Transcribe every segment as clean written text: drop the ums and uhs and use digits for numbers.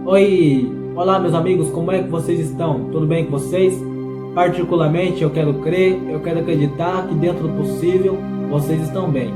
Oi, olá meus amigos, como é que vocês estão? Tudo bem com vocês? Particularmente eu quero crer, eu quero acreditar que dentro do possível vocês estão bem.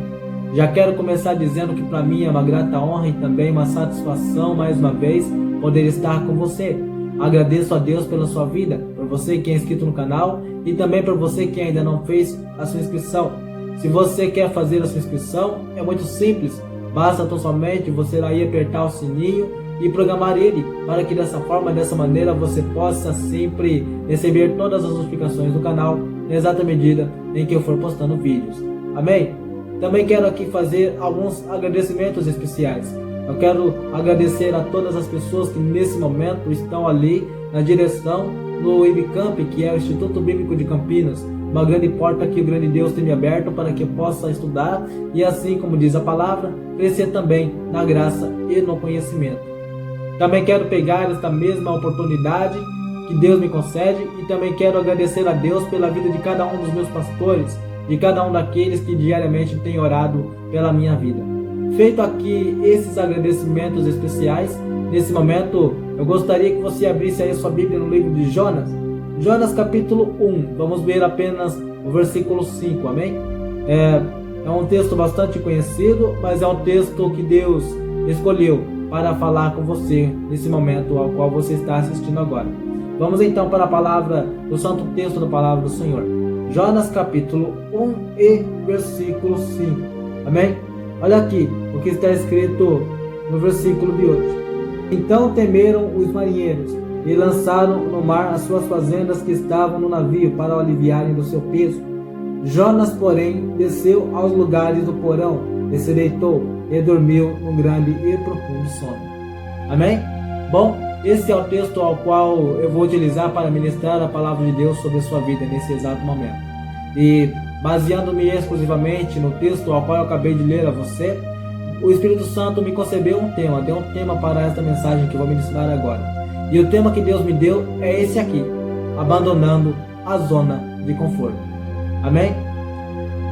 Já quero começar dizendo que para mim é uma grata honra e também uma satisfação mais uma vez poder estar com você. Agradeço a Deus pela sua vida, por você que é inscrito no canal e também por você que ainda não fez a sua inscrição. Se você quer fazer a sua inscrição, é muito simples, basta tão somente você aí apertar o sininho e programar ele, para que dessa maneira você possa sempre receber todas as notificações do canal na exata medida em que eu for postando vídeos. Amém? Também quero aqui fazer alguns agradecimentos especiais. Eu quero agradecer a todas as pessoas que nesse momento estão ali na direção no IBCamp, que é o Instituto Bíblico de Campinas, uma grande porta que o grande Deus tem me aberto para que eu possa estudar e assim como diz a palavra, crescer também na graça e no conhecimento. Também quero pegar esta mesma oportunidade que Deus me concede e também quero agradecer a Deus pela vida de cada um dos meus pastores, de cada um daqueles que diariamente têm orado pela minha vida. Feito aqui esses agradecimentos especiais, nesse momento eu gostaria que você abrisse aí sua Bíblia no livro de Jonas. Jonas capítulo 1, vamos ver apenas o versículo 5, amém? É um texto bastante conhecido, mas é um texto que Deus escolheu para falar com você nesse momento ao qual você está assistindo agora. Vamos então para a palavra do santo texto da palavra do Senhor. Jonas capítulo 1 e versículo 5. Amém? Olha aqui o que está escrito no versículo de hoje. Então temeram os marinheiros e lançaram no mar as suas fazendas que estavam no navio para o aliviarem do seu peso. Jonas, porém, desceu aos lugares do porão e se deitou e dormiu num grande e profundo sono. Amém? Bom, esse é o texto ao qual eu vou utilizar para ministrar a palavra de Deus sobre a sua vida nesse exato momento. E baseando-me exclusivamente no texto ao qual eu acabei de ler a você, o Espírito Santo me concebeu deu um tema para esta mensagem que eu vou ministrar agora. E o tema que Deus me deu é esse aqui: abandonando a zona de conforto. Amém?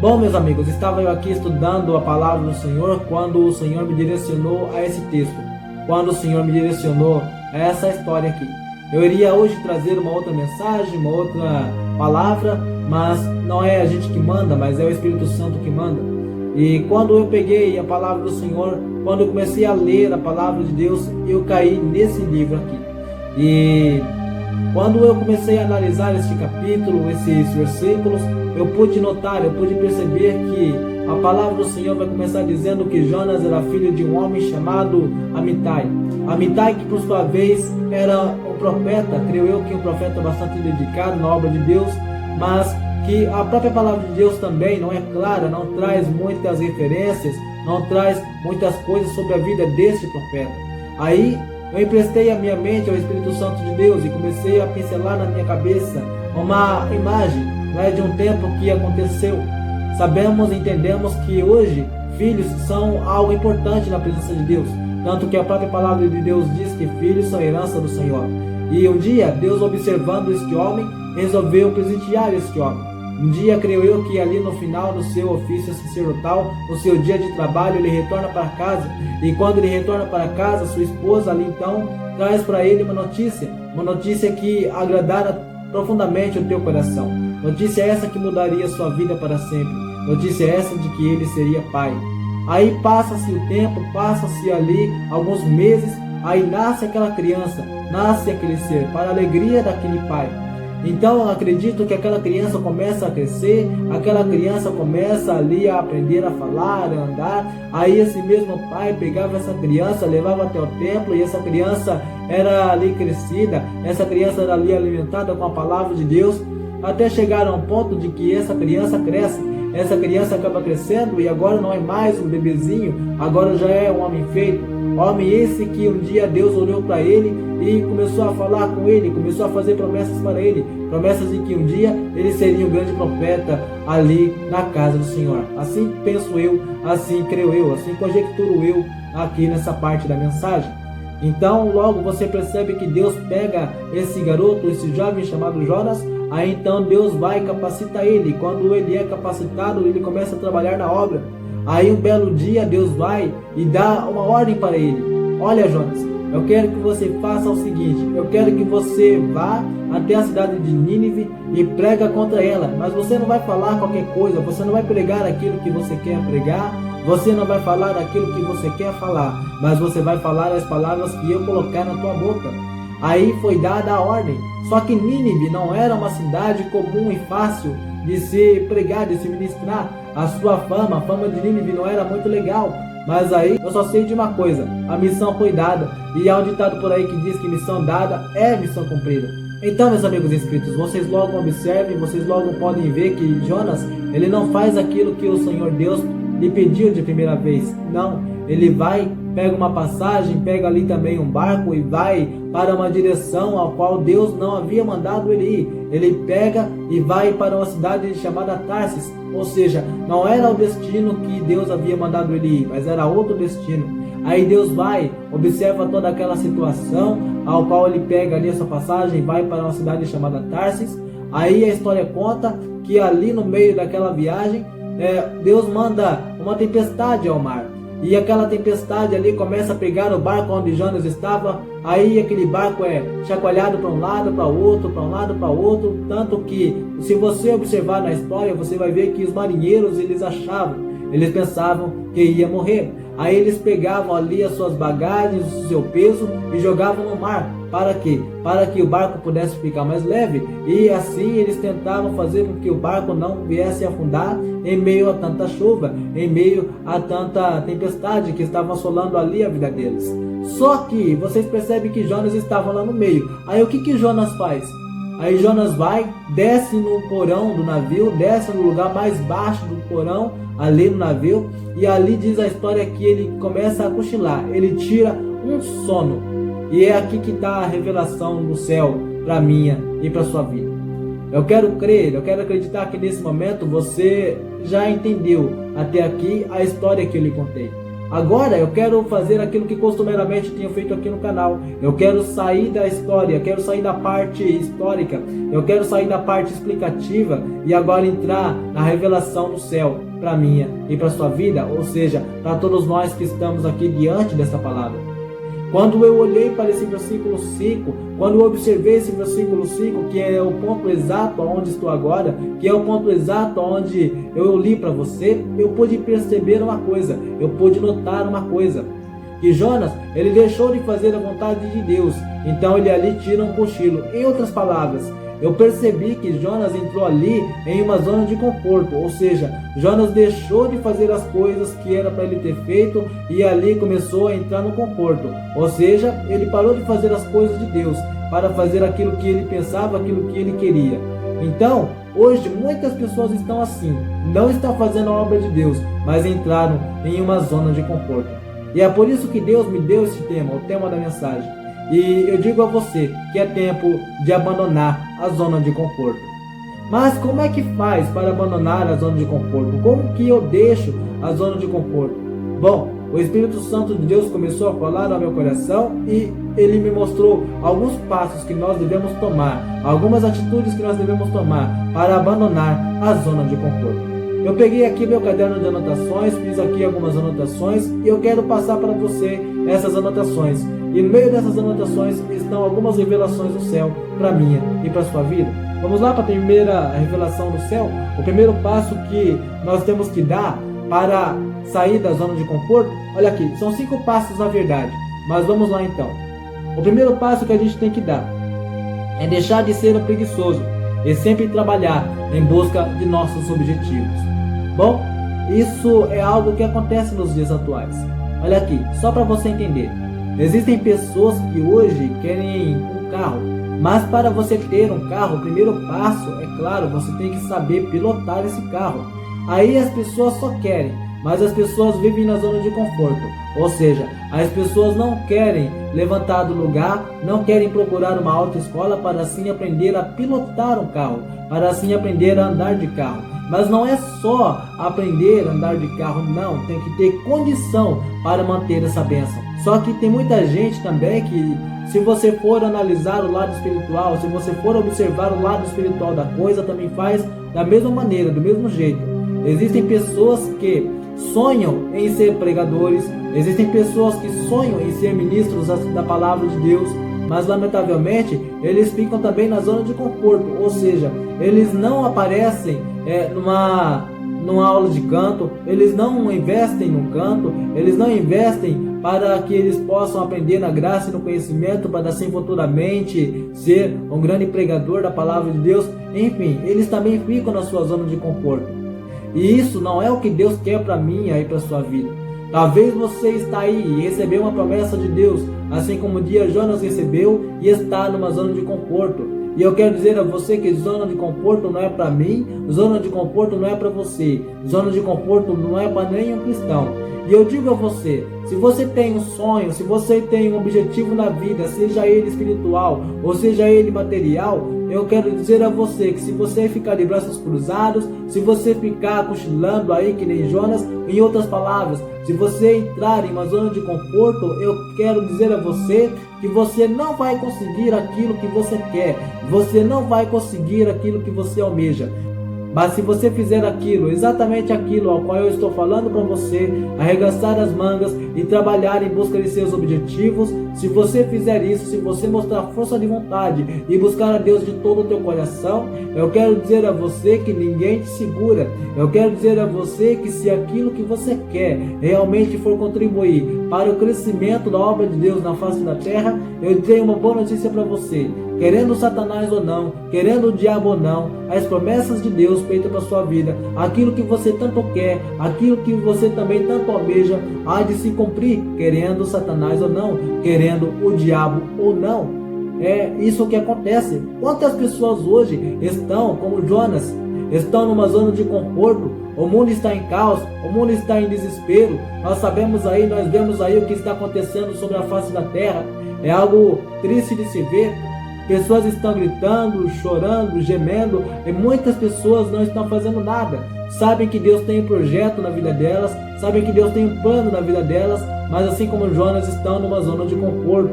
Bom, meus amigos, estava eu aqui estudando a palavra do Senhor quando o Senhor me direcionou a esse texto, quando o Senhor me direcionou a essa história aqui. Eu iria hoje trazer uma outra mensagem, uma outra palavra, mas não é a gente que manda, mas é o Espírito Santo que manda. E quando eu peguei a palavra do Senhor, quando eu comecei a ler a palavra de Deus, eu caí nesse livro aqui. E quando eu comecei a analisar este capítulo, esses versículos, eu pude notar, eu pude perceber que a palavra do Senhor vai começar dizendo que Jonas era filho de um homem chamado Amitai. Amitai, que por sua vez era um profeta, creio eu que um profeta bastante dedicado na obra de Deus, mas que a própria palavra de Deus também não é clara, não traz muitas referências, não traz muitas coisas sobre a vida deste profeta. Aí eu emprestei a minha mente ao Espírito Santo de Deus e comecei a pincelar na minha cabeça uma imagem de um tempo que aconteceu. Sabemos e entendemos que hoje filhos são algo importante na presença de Deus, tanto que a própria palavra de Deus diz que filhos são herança do Senhor. E um dia Deus, observando este homem, resolveu presentear este homem. Um dia, creio eu, que ali no final do seu ofício sacerdotal, no seu dia de trabalho, ele retorna para casa. E quando ele retorna para casa, sua esposa ali então traz para ele uma notícia que agradara profundamente o teu coração. Notícia essa que mudaria sua vida para sempre. Notícia essa de que ele seria pai. Aí passa-se o tempo, passa-se ali alguns meses, aí nasce aquela criança, nasce aquele ser, para a alegria daquele pai. Então eu acredito que aquela criança começa a crescer, aquela criança começa ali a aprender a falar, a andar. Aí esse mesmo pai pegava essa criança, levava até o templo, e essa criança era ali crescida, essa criança era ali alimentada com a palavra de Deus, até chegar a um ponto de que essa criança cresce, essa criança acaba crescendo e agora não é mais um bebezinho, agora já é um homem feito. Homem esse que um dia Deus olhou para ele e começou a falar com ele, começou a fazer promessas para ele, promessas de que um dia ele seria um grande profeta ali na casa do Senhor. Assim penso eu, assim creio eu, assim conjecturo eu aqui nessa parte da mensagem. Então logo você percebe que Deus pega esse garoto, esse jovem chamado Jonas, aí então Deus vai capacitar ele. Quando ele é capacitado, ele começa a trabalhar na obra. Aí um belo dia Deus vai e dá uma ordem para ele: olha, Jonas, eu quero que você faça o seguinte: eu quero que você vá até a cidade de Nínive e prega contra ela, mas você não vai falar qualquer coisa, você não vai pregar aquilo que você quer pregar, você não vai falar aquilo que você quer falar, mas você vai falar as palavras que eu colocar na tua boca. Aí foi dada a ordem. Só que Nínive não era uma cidade comum e fácil de se pregar, de se ministrar. A sua fama, a fama de Nínive não era muito legal. Mas aí eu só sei de uma coisa: a missão foi dada. E há um ditado por aí que diz que missão dada é missão cumprida. Então, meus amigos inscritos, vocês logo observem, vocês logo podem ver que Jonas, ele não faz aquilo que o Senhor Deus lhe pediu de primeira vez. Não, ele vai, pega uma passagem, pega ali também um barco e vai para uma direção ao qual Deus não havia mandado ele ir. Ele pega e vai para uma cidade chamada Tarsis, ou seja, não era o destino que Deus havia mandado ele ir, mas era outro destino. Aí Deus vai, observa toda aquela situação, ao qual ele pega ali essa passagem, vai para uma cidade chamada Tarsis. Aí a história conta que ali no meio daquela viagem, Deus manda uma tempestade ao mar. E aquela tempestade ali começa a pegar o barco onde Jonas estava. Aí aquele barco é chacoalhado para um lado, para o outro, para um lado, para o outro. Tanto que, se você observar na história, você vai ver que os marinheiros, eles pensavam que ia morrer. Aí eles pegavam ali as suas bagagens, o seu peso e jogavam no mar. Para quê? Para que o barco pudesse ficar mais leve. E assim eles tentavam fazer com que o barco não viesse a afundar em meio a tanta chuva, em meio a tanta tempestade que estava assolando ali a vida deles. Só que vocês percebem que Jonas estava lá no meio. Aí o que Jonas faz? Aí Jonas vai, desce no porão do navio, desce no lugar mais baixo do porão, ali no navio, e ali diz a história que ele começa a cochilar, ele tira um sono. E é aqui que está a revelação do céu para minha e para sua vida. Eu quero crer, eu quero acreditar que nesse momento você já entendeu até aqui a história que eu lhe contei. Agora eu quero fazer aquilo que costumeiramente tenho feito aqui no canal. Eu quero sair da história, quero sair da parte histórica, eu quero sair da parte explicativa e agora entrar na revelação do céu para minha e para sua vida, ou seja, para todos nós que estamos aqui diante dessa palavra. Quando eu olhei para esse versículo 5, quando eu observei esse versículo 5, que é o ponto exato onde estou agora, que é o ponto exato onde eu li para você, eu pude perceber uma coisa, eu pude notar uma coisa, que Jonas, ele deixou de fazer a vontade de Deus, então ele ali tira um cochilo. Em outras palavras, eu percebi que Jonas entrou ali em uma zona de conforto, ou seja, Jonas deixou de fazer as coisas que era para ele ter feito e ali começou a entrar no conforto, ou seja, ele parou de fazer as coisas de Deus para fazer aquilo que ele pensava, aquilo que ele queria. Então, hoje muitas pessoas estão assim, não estão fazendo a obra de Deus, mas entraram em uma zona de conforto. E é por isso que Deus me deu esse tema, o tema da mensagem. E eu digo a você que é tempo de abandonar a zona de conforto. Mas como é que faz para abandonar a zona de conforto? Como que eu deixo a zona de conforto? Bom, o Espírito Santo de Deus começou a falar ao meu coração e ele me mostrou alguns passos que nós devemos tomar, algumas atitudes que nós devemos tomar para abandonar a zona de conforto. Eu peguei aqui meu caderno de anotações, fiz aqui algumas anotações e eu quero passar para você essas anotações. E no meio dessas anotações estão algumas revelações do céu para minha e para sua vida. Vamos lá para a primeira revelação do céu? O primeiro passo que nós temos que dar para sair da zona de conforto? Olha aqui, são 5 passos na verdade, mas vamos lá então. O primeiro passo que a gente tem que dar é deixar de ser um preguiçoso e sempre trabalhar em busca de nossos objetivos. Bom, isso é algo que acontece nos dias atuais. Olha aqui, só para você entender. Existem pessoas que hoje querem um carro, mas para você ter um carro, o primeiro passo, é claro, você tem que saber pilotar esse carro. Aí as pessoas só querem, mas as pessoas vivem na zona de conforto. Ou seja, as pessoas não querem levantar do lugar, não querem procurar uma autoescola para assim aprender a pilotar um carro, para assim aprender a andar de carro. Mas não é só aprender a andar de carro, não, tem que ter condição para manter essa bênção. Só que tem muita gente também que, se você for analisar o lado espiritual, se você for observar o lado espiritual da coisa, também faz da mesma maneira, do mesmo jeito. Existem pessoas que sonham em ser pregadores, existem pessoas que sonham em ser ministros da palavra de Deus, mas lamentavelmente eles ficam também na zona de conforto, ou seja, eles não aparecem numa aula de canto, eles não investem no canto, eles não investem para que eles possam aprender na graça e no conhecimento, para assim futuramente ser um grande pregador da palavra de Deus. Enfim, eles também ficam na sua zona de conforto. E isso não é o que Deus quer para mim e para a sua vida. Talvez você está aí e recebeu uma promessa de Deus, assim como um dia Jonas recebeu e está numa zona de conforto. E eu quero dizer a você que zona de conforto não é para mim, zona de conforto não é para você, zona de conforto não é para nenhum cristão. E eu digo a você, se você tem um sonho, se você tem um objetivo na vida, seja ele espiritual ou seja ele material, eu quero dizer a você que se você ficar de braços cruzados, se você ficar cochilando aí que nem Jonas, em outras palavras, se você entrar em uma zona de conforto, eu quero dizer a você que você não vai conseguir aquilo que você quer, você não vai conseguir aquilo que você almeja. Mas se você fizer aquilo, exatamente aquilo ao qual eu estou falando para você, arregaçar as mangas e trabalhar em busca de seus objetivos, se você fizer isso, se você mostrar força de vontade e buscar a Deus de todo o teu coração, eu quero dizer a você que ninguém te segura. Eu quero dizer a você que se aquilo que você quer realmente for contribuir para o crescimento da obra de Deus na face da terra, eu tenho uma boa notícia para você. Querendo Satanás ou não, querendo o diabo ou não, as promessas de Deus feitas para a sua vida, aquilo que você tanto quer, aquilo que você também tanto almeja, há de se cumprir, querendo Satanás ou não, querendo o diabo ou não. É isso que acontece. Quantas pessoas hoje estão como Jonas, estão numa zona de conforto? O mundo está em caos, o mundo está em desespero. Nós sabemos aí, nós vemos aí o que está acontecendo sobre a face da terra. É algo triste de se ver. Pessoas estão gritando, chorando, gemendo, e muitas pessoas não estão fazendo nada. Sabem que Deus tem um projeto na vida delas, sabem que Deus tem um plano na vida delas, mas assim como Jonas, estão numa zona de conforto.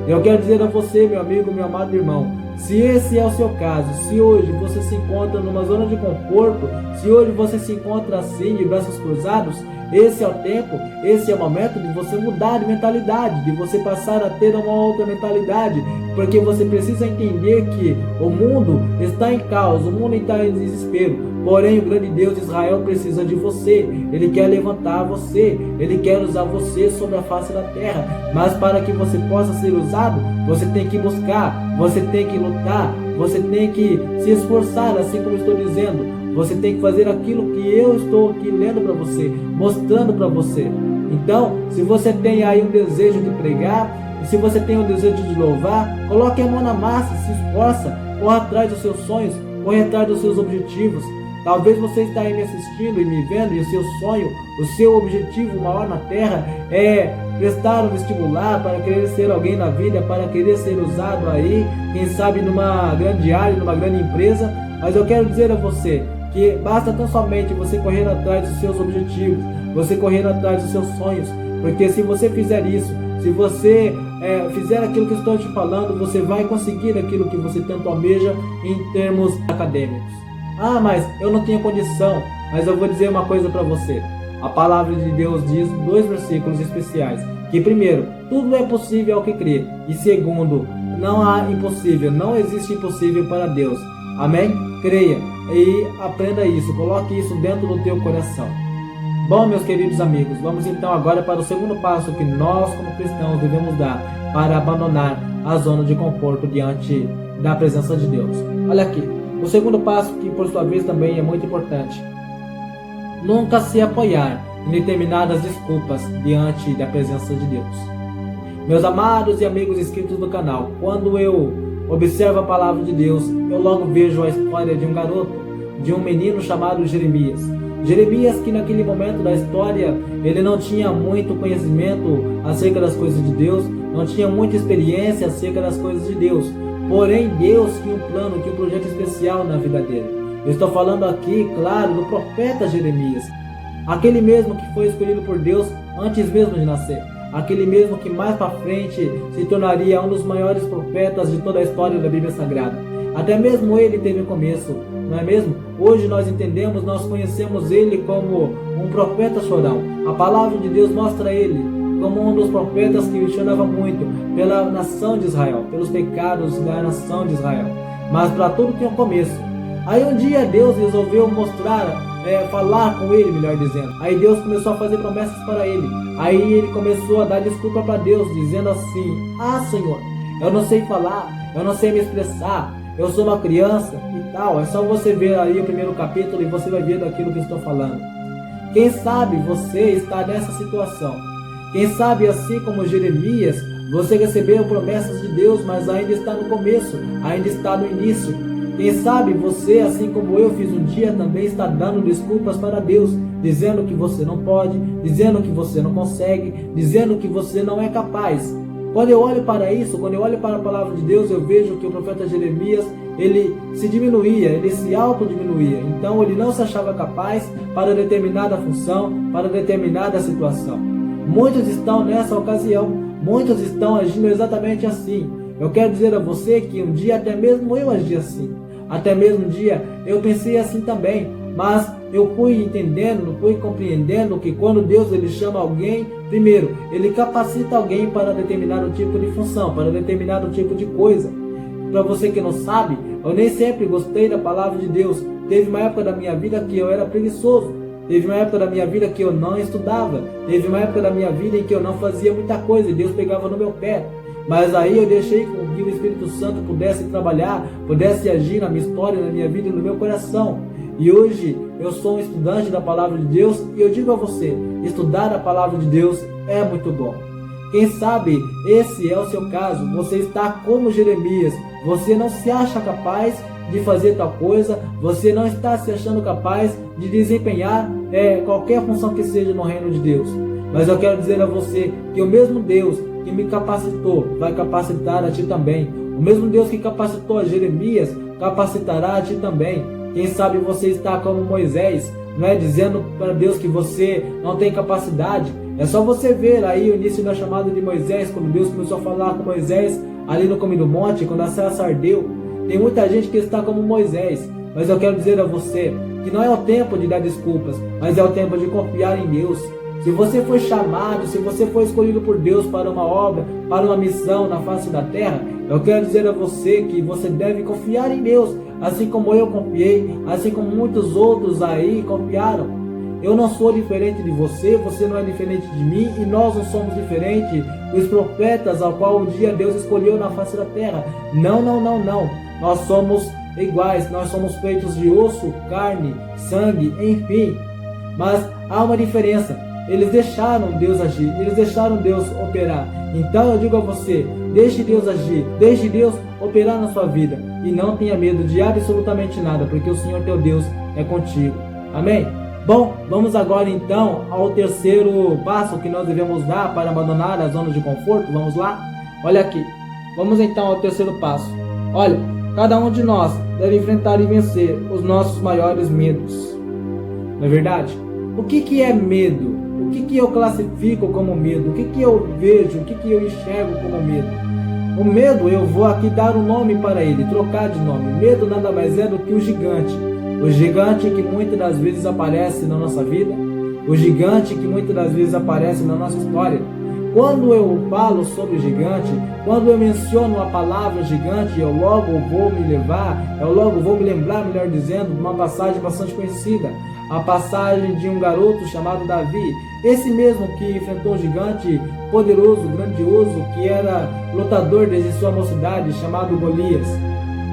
Eu quero dizer a você, meu amigo, meu amado irmão, se esse é o seu caso, se hoje você se encontra numa zona de conforto, se hoje você se encontra assim, de braços cruzados, esse é o tempo, esse é o momento de você mudar de mentalidade, de você passar a ter uma outra mentalidade, porque você precisa entender que o mundo está em caos, o mundo está em desespero, porém o grande Deus de Israel precisa de você, Ele quer levantar você, Ele quer usar você sobre a face da terra, mas para que você possa ser usado, você tem que buscar, você tem que lutar, você tem que se esforçar, assim como estou dizendo. Você tem que fazer aquilo que eu estou aqui lendo para você, mostrando para você. Então, se você tem aí um desejo de pregar, e se você tem um desejo de louvar, coloque a mão na massa, se esforça, corra atrás dos seus sonhos, corra atrás dos seus objetivos. Talvez você está aí me assistindo e me vendo, e o seu sonho, o seu objetivo maior na terra é prestar um vestibular para querer ser alguém na vida, para querer ser usado aí, quem sabe numa grande área, numa grande empresa. Mas eu quero dizer a você que basta tão somente você correr atrás dos seus objetivos, você correr atrás dos seus sonhos, porque se você fizer isso, se você fizer aquilo que eu estou te falando, você vai conseguir aquilo que você tanto almeja em termos acadêmicos. Ah, mas eu não tenho condição. Mas eu vou dizer uma coisa para você. A palavra de Deus diz 2 versículos especiais, que primeiro, tudo é possível ao que crê, e segundo, não há impossível, não existe impossível para Deus. Amém? Creia e aprenda isso, coloque isso dentro do teu coração. Bom, meus queridos amigos, vamos então agora para o segundo passo que nós como cristãos devemos dar para abandonar a zona de conforto diante da presença de Deus. Olha aqui, o segundo passo, que por sua vez também é muito importante: nunca se apoiar em determinadas desculpas diante da presença de Deus. Meus amados e amigos inscritos do canal, quando eu observo a palavra de Deus, eu logo vejo a história de um garoto, de um menino chamado Jeremias. Jeremias, que naquele momento da história, ele não tinha muito conhecimento acerca das coisas de Deus, não tinha muita experiência acerca das coisas de Deus. Porém, Deus tinha um plano, tinha um projeto especial na vida dele. Eu estou falando aqui, claro, do profeta Jeremias, aquele mesmo que foi escolhido por Deus antes mesmo de nascer, aquele mesmo que mais para frente se tornaria um dos maiores profetas de toda a história da Bíblia Sagrada, Até mesmo ele teve começo, não é mesmo? Hoje nós entendemos, nós conhecemos ele como um profeta chorão. A palavra de Deus mostra ele como um dos profetas que chorava muito pela nação de Israel, pelos pecados da nação de Israel. Mas para tudo tem um começo. Aí um dia Deus resolveu falar com ele, melhor dizendo. Aí Deus começou a fazer promessas para ele. Aí ele começou a dar desculpa para Deus, dizendo assim: ah, Senhor, eu não sei falar, eu não sei me expressar, eu sou uma criança e tal. É só você ver aí o primeiro capítulo e você vai ver daquilo que eu estou falando. Quem sabe você está nessa situação. Quem sabe, assim como Jeremias, você recebeu promessas de Deus, mas ainda está no começo, ainda está no início. Quem sabe você, assim como eu fiz um dia, também está dando desculpas para Deus, dizendo que você não pode, dizendo que você não consegue, dizendo que você não é capaz. Quando eu olho para isso, quando eu olho para a palavra de Deus, eu vejo que o profeta Jeremias, ele se diminuía, ele se autodiminuía. Então ele não se achava capaz para determinada função, para determinada situação. Muitos estão nessa ocasião, muitos estão agindo exatamente assim. Eu quero dizer a você que um dia até mesmo eu agi assim. Até mesmo um dia eu pensei assim também. Mas eu fui entendendo, fui compreendendo que quando Deus ele chama alguém, primeiro, ele capacita alguém para determinado tipo de função, para determinado tipo de coisa. Para você que não sabe, eu nem sempre gostei da palavra de Deus. Teve uma época da minha vida que eu era preguiçoso. Teve uma época da minha vida que eu não estudava. Teve uma época da minha vida em que eu não fazia muita coisa e Deus pegava no meu pé. Mas aí eu deixei que o Espírito Santo pudesse trabalhar, pudesse agir na minha história, na minha vida e no meu coração. E hoje eu sou um estudante da palavra de Deus e eu digo a você, estudar a palavra de Deus é muito bom. Quem sabe esse é o seu caso, você está como Jeremias, você não se acha capaz de fazer tal coisa, você não está se achando capaz de desempenhar qualquer função que seja no reino de Deus. Mas eu quero dizer a você que o mesmo Deus que me capacitou vai capacitar a ti também. O mesmo Deus que capacitou a Jeremias capacitará a ti também. Quem sabe você está como Moisés, não é dizendo para Deus que você não tem capacidade. É só você ver aí o início da chamada de Moisés, quando Deus começou a falar com Moisés ali no cume do monte, quando a sarça ardeu. Tem muita gente que está como Moisés, mas eu quero dizer a você que não é o tempo de dar desculpas, mas é o tempo de confiar em Deus. Se você foi chamado, se você foi escolhido por Deus para uma obra, para uma missão na face da terra, eu quero dizer a você que você deve confiar em Deus, assim como eu confiei, assim como muitos outros aí confiaram. Eu não sou diferente de você, você não é diferente de mim e nós não somos diferentes dos profetas ao qual um dia Deus escolheu na face da terra. Não, não, não, não. Nós somos iguais, nós somos feitos de osso, carne, sangue, enfim. Mas há uma diferença. Eles deixaram Deus agir, eles deixaram Deus operar. Então eu digo a você, deixe Deus agir, deixe Deus operar na sua vida. E não tenha medo de absolutamente nada, porque o Senhor teu Deus é contigo. Amém? Bom, vamos agora então ao terceiro passo que nós devemos dar para abandonar a zona de conforto. Vamos lá? Olha aqui, vamos então ao terceiro passo. Olha, cada um de nós deve enfrentar e vencer os nossos maiores medos. Não é verdade? O que é medo? O que eu classifico como medo? O que eu vejo? O que eu enxergo como medo? O medo, eu vou aqui dar um nome para ele, trocar de nome. Medo nada mais é do que o gigante. O gigante que muitas das vezes aparece na nossa vida. O gigante que muitas das vezes aparece na nossa história. Quando eu falo sobre gigante, quando eu menciono a palavra gigante, eu logo vou me lembrar, melhor dizendo, de uma passagem bastante conhecida. A passagem de um garoto chamado Davi, esse mesmo que enfrentou um gigante poderoso, grandioso, que era lutador desde sua mocidade, chamado Golias.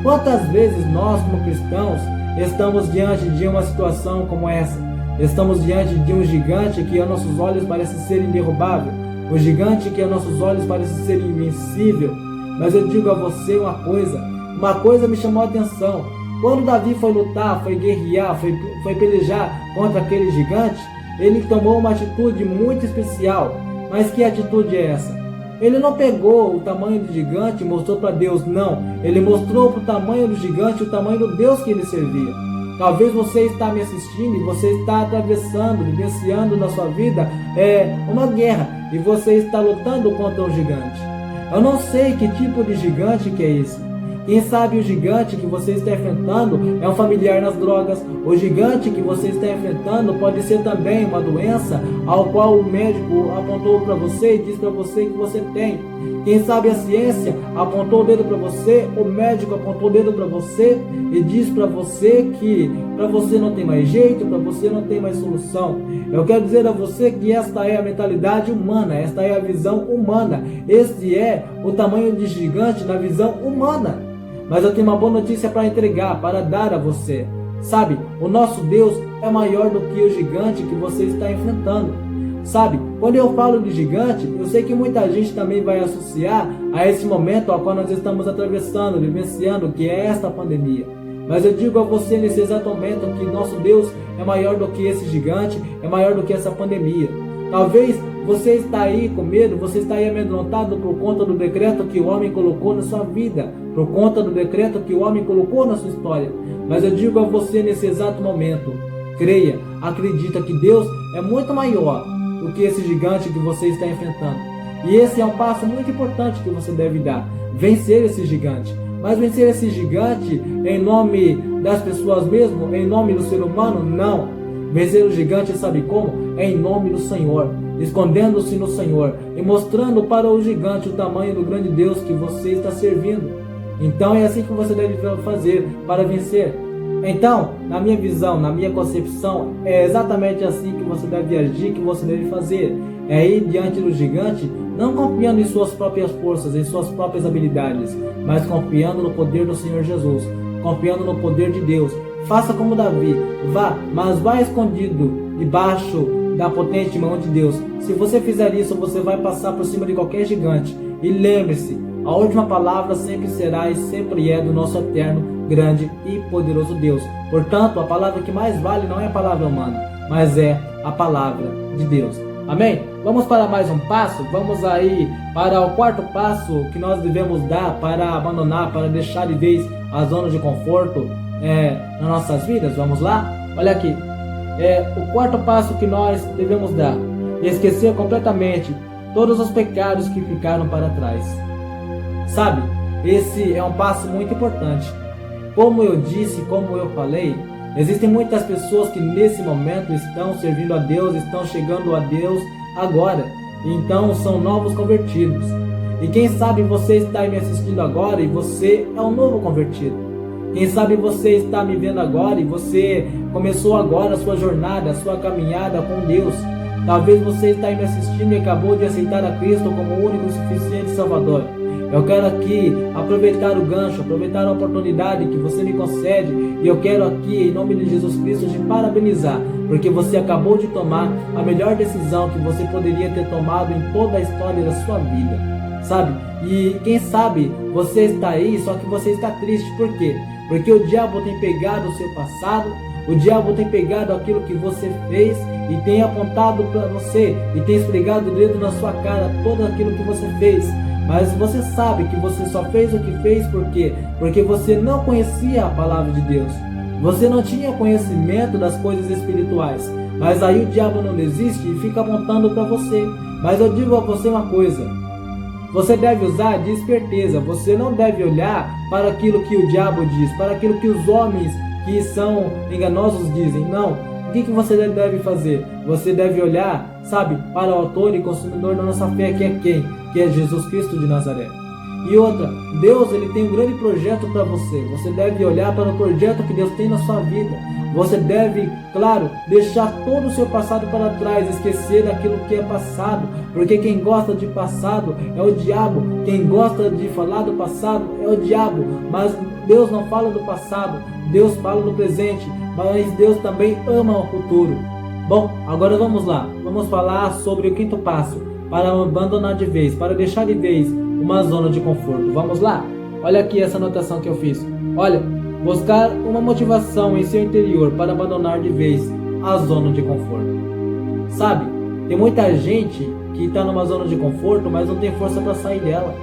Quantas vezes nós, como cristãos, estamos diante de uma situação como essa? Estamos diante de um gigante que aos nossos olhos parece ser inderrubável, um gigante que aos nossos olhos parece ser invencível. Mas eu digo a você uma coisa me chamou a atenção. Quando Davi foi lutar, foi guerrear, foi pelejar contra aquele gigante, ele tomou uma atitude muito especial. Mas que atitude é essa? Ele não pegou o tamanho do gigante e mostrou para Deus, não. Ele mostrou para o tamanho do gigante o tamanho do Deus que ele servia. Talvez você está me assistindo e você está atravessando, vivenciando na sua vida uma guerra e você está lutando contra um gigante. Eu não sei que tipo de gigante que é esse. Quem sabe o gigante que você está enfrentando é um familiar nas drogas. O gigante que você está enfrentando pode ser também uma doença ao qual o médico apontou para você e diz para você que você tem. Quem sabe a ciência apontou o dedo para você, o médico apontou o dedo para você e diz para você que para você não tem mais jeito, para você não tem mais solução. Eu quero dizer a você que esta é a mentalidade humana, esta é a visão humana. Este é o tamanho de gigante na visão humana. Mas eu tenho uma boa notícia para entregar, para dar a você. Sabe, o nosso Deus é maior do que o gigante que você está enfrentando. Sabe, quando eu falo de gigante, eu sei que muita gente também vai associar a esse momento ao qual nós estamos atravessando, vivenciando, que é esta pandemia. Mas eu digo a você nesse exato momento que nosso Deus é maior do que esse gigante, é maior do que essa pandemia. Talvez você está aí com medo, você está aí amedrontado por conta do decreto que o homem colocou na sua vida, por conta do decreto que o homem colocou na sua história. Mas eu digo a você nesse exato momento, creia, acredita que Deus é muito maior do que esse gigante que você está enfrentando. E esse é um passo muito importante que você deve dar, vencer esse gigante. Mas vencer esse gigante em nome das pessoas mesmo, em nome do ser humano? Não. Vencer o gigante, sabe como? É em nome do Senhor, escondendo-se no Senhor e mostrando para o gigante o tamanho do grande Deus que você está servindo. Então é assim que você deve fazer para vencer. Então, na minha visão, na minha concepção, é exatamente assim que você deve agir, que você deve fazer. É ir diante do gigante, não confiando em suas próprias forças, em suas próprias habilidades, mas confiando no poder do Senhor Jesus, confiando no poder de Deus. Faça como Davi, vá, mas vá escondido debaixo da potente mão de Deus. Se você fizer isso, você vai passar por cima de qualquer gigante. E lembre-se, a última palavra sempre será e sempre é do nosso eterno, grande e poderoso Deus. Portanto, a palavra que mais vale não é a palavra humana, mas é a palavra de Deus. Amém? Vamos para mais um passo? Vamos aí para o quarto passo que nós devemos dar para abandonar, para deixar de vez a zona de conforto nas nossas vidas. Vamos lá? Olha aqui. O quarto passo que nós devemos dar: esquecer completamente todos os pecados que ficaram para trás. Sabe, esse é um passo muito importante. Como eu disse, como eu falei, existem muitas pessoas que nesse momento estão servindo a Deus, estão chegando a Deus agora. Então são novos convertidos. E quem sabe você está me assistindo agora e você é um novo convertido. Quem sabe você está me vendo agora e você começou agora a sua jornada, a sua caminhada com Deus. Talvez você está me assistindo e acabou de aceitar a Cristo como o único e suficiente Salvador. Eu quero aqui aproveitar o gancho, aproveitar a oportunidade que você me concede, e eu quero aqui, em nome de Jesus Cristo, te parabenizar, porque você acabou de tomar a melhor decisão que você poderia ter tomado em toda a história da sua vida, sabe? E quem sabe você está aí, só que você está triste. Por quê? Porque o diabo tem pegado o seu passado, o diabo tem pegado aquilo que você fez e tem apontado para você e tem esfregado o dedo na sua cara todo aquilo que você fez. Mas você sabe que você só fez o que fez por quê? Porque você não conhecia a palavra de Deus. Você não tinha conhecimento das coisas espirituais. Mas aí o diabo não desiste e fica apontando para você. Mas eu digo a você uma coisa: você deve usar de esperteza. Você não deve olhar para aquilo que o diabo diz, para aquilo que os homens que são enganosos dizem. Não. O que você deve fazer? Você deve olhar, sabe, para o autor e consumidor da nossa fé, que é quem? Que é Jesus Cristo de Nazaré. E outra, Deus, ele tem um grande projeto para você. Você deve olhar para o projeto que Deus tem na sua vida. Você deve, claro, deixar todo o seu passado para trás, esquecer daquilo que é passado, porque quem gosta de passado é o diabo. Quem gosta de falar do passado é o diabo. Mas Deus não fala do passado, Deus fala do presente, mas Deus também ama o futuro. Bom, agora vamos lá. Vamos falar sobre o quinto passo para abandonar de vez, para deixar de vez uma zona de conforto. Vamos lá? Olha aqui essa anotação que eu fiz. Olha, buscar uma motivação em seu interior para abandonar de vez a zona de conforto. Sabe, tem muita gente que está numa zona de conforto, mas não tem força para sair dela.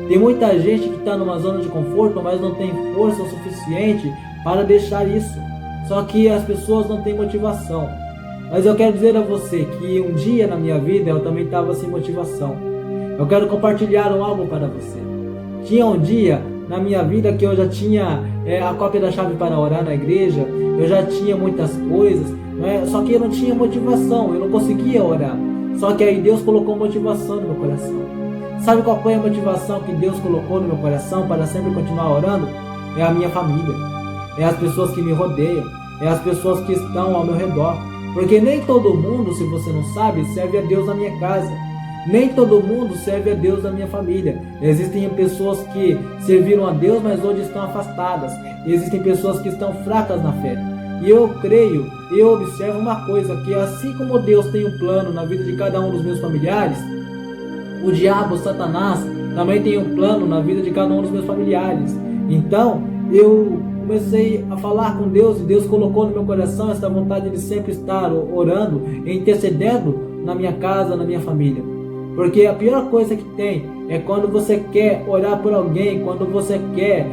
Tem muita gente que está numa zona de conforto, mas não tem força o suficiente para deixar isso. Só que as pessoas não têm motivação. Mas eu quero dizer a você que um dia na minha vida eu também estava sem motivação. Eu quero compartilhar algo para você. Tinha um dia na minha vida que eu já tinha a cópia da chave para orar na igreja, eu já tinha muitas coisas, só que eu não tinha motivação, eu não conseguia orar. Só que aí Deus colocou motivação no meu coração. Sabe qual foi a motivação que Deus colocou no meu coração para sempre continuar orando? É a minha família, é as pessoas que me rodeiam, é as pessoas que estão ao meu redor. Porque nem todo mundo, se você não sabe, serve a Deus na minha casa. Nem todo mundo serve a Deus na minha família. Existem pessoas que serviram a Deus, mas hoje estão afastadas. Existem pessoas que estão fracas na fé. E eu creio, eu observo uma coisa, que assim como Deus tem um plano na vida de cada um dos meus familiares, o diabo, Satanás, também tem um plano na vida de cada um dos meus familiares. Então, eu comecei a falar com Deus, e Deus colocou no meu coração essa vontade de sempre estar orando e intercedendo na minha casa, na minha família. Porque a pior coisa que tem é quando você quer orar por alguém, quando você quer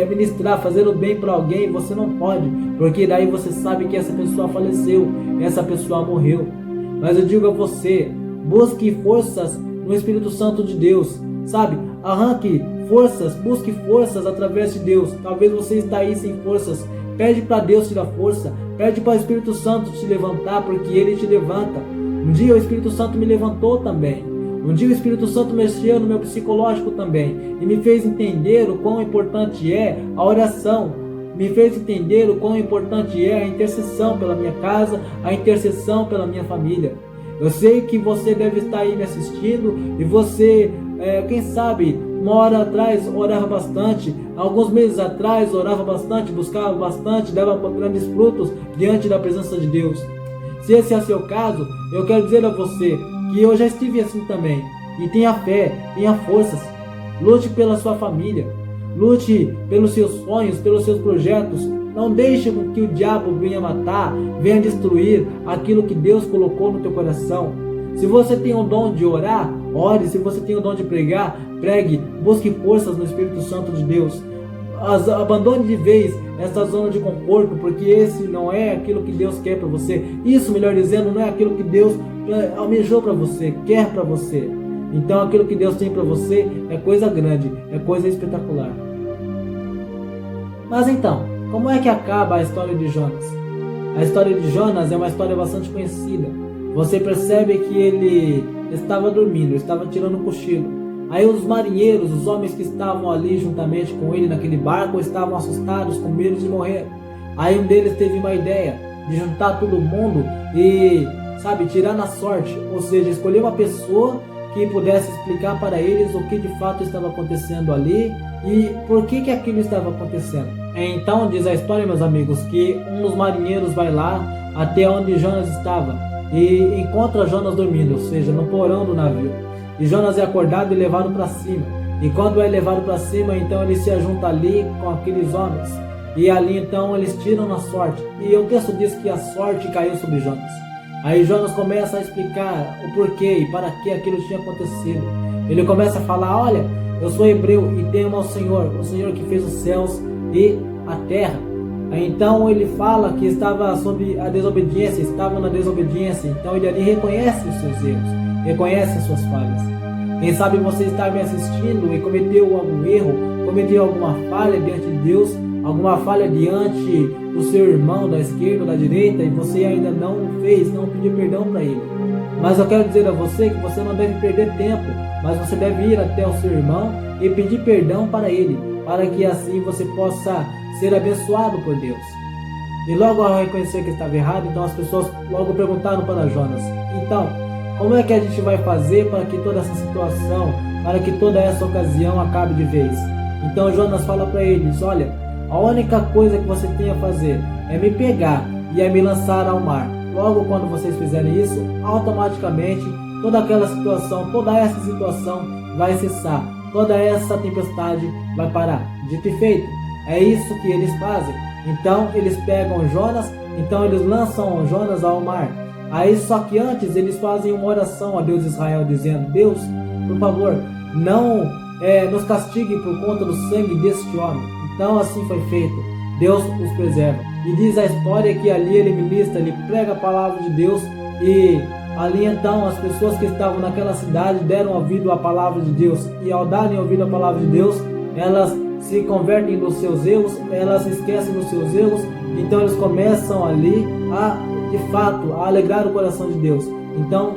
ministrar, fazer o bem para alguém, você não pode, porque daí você sabe que essa pessoa faleceu, essa pessoa morreu. Mas eu digo a você, busque forças no Espírito Santo de Deus, sabe? Arranque forças, busque forças através de Deus. Talvez você está aí sem forças, pede para Deus tirar força, pede para o Espírito Santo te levantar, porque Ele te levanta. Um dia o Espírito Santo me levantou também. Um dia o Espírito Santo mexeu no meu psicológico também e me fez entender o quão importante é a oração, me fez entender o quão importante é a intercessão pela minha casa, a intercessão pela minha família. Eu sei que você deve estar aí me assistindo e você, quem sabe, uma hora atrás orava bastante, alguns meses atrás orava bastante, buscava bastante, dava grandes frutos diante da presença de Deus. Se esse é o seu caso, eu quero dizer a você que eu já estive assim também. E tenha fé, tenha forças, lute pela sua família, lute pelos seus sonhos, pelos seus projetos. Não deixe que o diabo venha matar, venha destruir aquilo que Deus colocou no teu coração. Se você tem o dom de orar, ore. Se você tem o dom de pregar, pregue. Busque forças no Espírito Santo de Deus. Abandone de vez essa zona de conforto, porque esse não é aquilo que Deus quer para você. Isso, melhor dizendo, não é aquilo que Deus almejou para você, quer para você. Então aquilo que Deus tem para você é coisa grande, é coisa espetacular. Mas então, como é que acaba a história de Jonas? A história de Jonas é uma história bastante conhecida. Você percebe que ele estava dormindo, estava tirando um cochilo. Aí os marinheiros, os homens que estavam ali juntamente com ele naquele barco, estavam assustados, com medo de morrer. Aí um deles teve uma ideia de juntar todo mundo e, tirar na sorte, ou seja, escolher uma pessoa que pudesse explicar para eles o que de fato estava acontecendo ali e por que aquilo estava acontecendo. Então diz a história, meus amigos, que um dos marinheiros vai lá até onde Jonas estava e encontra Jonas dormindo, ou seja, no porão do navio. E Jonas é acordado e levado para cima. E quando é levado para cima, então ele se ajunta ali com aqueles homens. E ali então eles tiram na sorte. E o texto diz que a sorte caiu sobre Jonas. Aí Jonas começa a explicar o porquê e para que aquilo tinha acontecido. Ele começa a falar: olha, eu sou hebreu e temo ao Senhor, o Senhor que fez os céus e a terra. Aí então ele fala que estava sob a desobediência, estava na desobediência. Então ele ali reconhece os seus erros, reconhece as suas falhas. Quem sabe você está me assistindo e cometeu algum erro, cometeu alguma falha diante de Deus, alguma falha diante do seu irmão da esquerda ou da direita, e você ainda não fez, não pediu perdão para ele. Mas eu quero dizer a você que você não deve perder tempo, mas você deve ir até o seu irmão e pedir perdão para ele, para que assim você possa ser abençoado por Deus. E logo ao reconhecer que estava errado, então as pessoas logo perguntaram para Jonas: então, como é que a gente vai fazer para que toda essa situação, para que toda essa ocasião acabe de vez? Então Jonas fala para eles: olha, a única coisa que você tem a fazer é me pegar e é me lançar ao mar. Logo quando vocês fizerem isso, automaticamente toda aquela situação, toda essa situação vai cessar, toda essa tempestade vai parar. Dito e feito, é isso que eles fazem. Então eles pegam Jonas, então eles lançam Jonas ao mar. Aí só que antes eles fazem uma oração a Deus de Israel, dizendo: Deus, por favor, não nos castigue por conta do sangue deste homem. Então assim foi feito, Deus os preserva. E diz a história que ali ele ministra, ele prega a palavra de Deus, e ali então as pessoas que estavam naquela cidade deram ouvido à palavra de Deus, e ao darem ouvido à palavra de Deus, elas se convertem dos seus erros, elas esquecem dos seus erros, então eles começam ali de fato, a alegrar o coração de Deus. Então,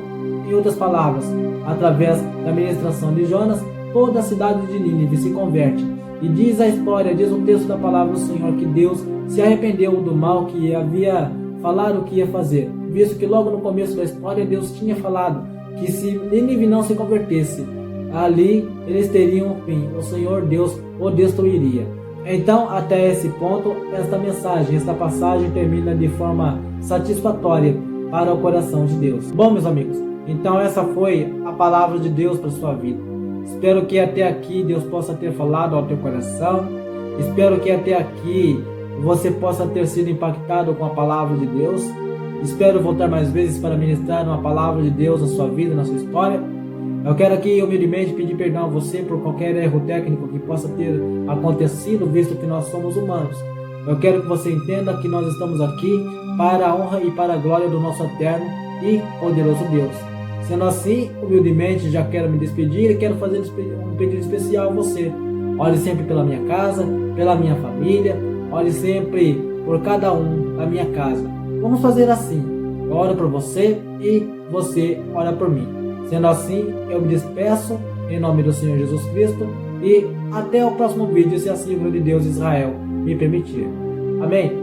em outras palavras, através da ministração de Jonas, toda a cidade de Nínive se converte. E diz a história, diz o texto da palavra do Senhor, que Deus se arrependeu do mal que havia falado que ia fazer, visto que logo no começo da história Deus tinha falado que se Nínive não se convertesse, ali eles teriam um fim, o Senhor Deus o destruiria. Então, até esse ponto, esta mensagem, esta passagem termina de forma satisfatória para o coração de Deus. Bom, meus amigos, então essa foi a palavra de Deus para a sua vida. Espero que até aqui Deus possa ter falado ao teu coração. Espero que até aqui você possa ter sido impactado com a palavra de Deus. Espero voltar mais vezes para ministrar uma palavra de Deus na sua vida, na sua história. Eu quero aqui humildemente pedir perdão a você por qualquer erro técnico que possa ter acontecido, visto que nós somos humanos. Eu quero que você entenda que nós estamos aqui para a honra e para a glória do nosso eterno e poderoso Deus. Sendo assim, humildemente já quero me despedir e quero fazer um pedido especial a você. Ore sempre pela minha casa, pela minha família, ore sempre por cada um da minha casa. Vamos fazer assim, eu oro por você e você ora por mim. Sendo assim, eu me despeço em nome do Senhor Jesus Cristo e até o próximo vídeo, se assim o de Deus Israel me permitir. Amém?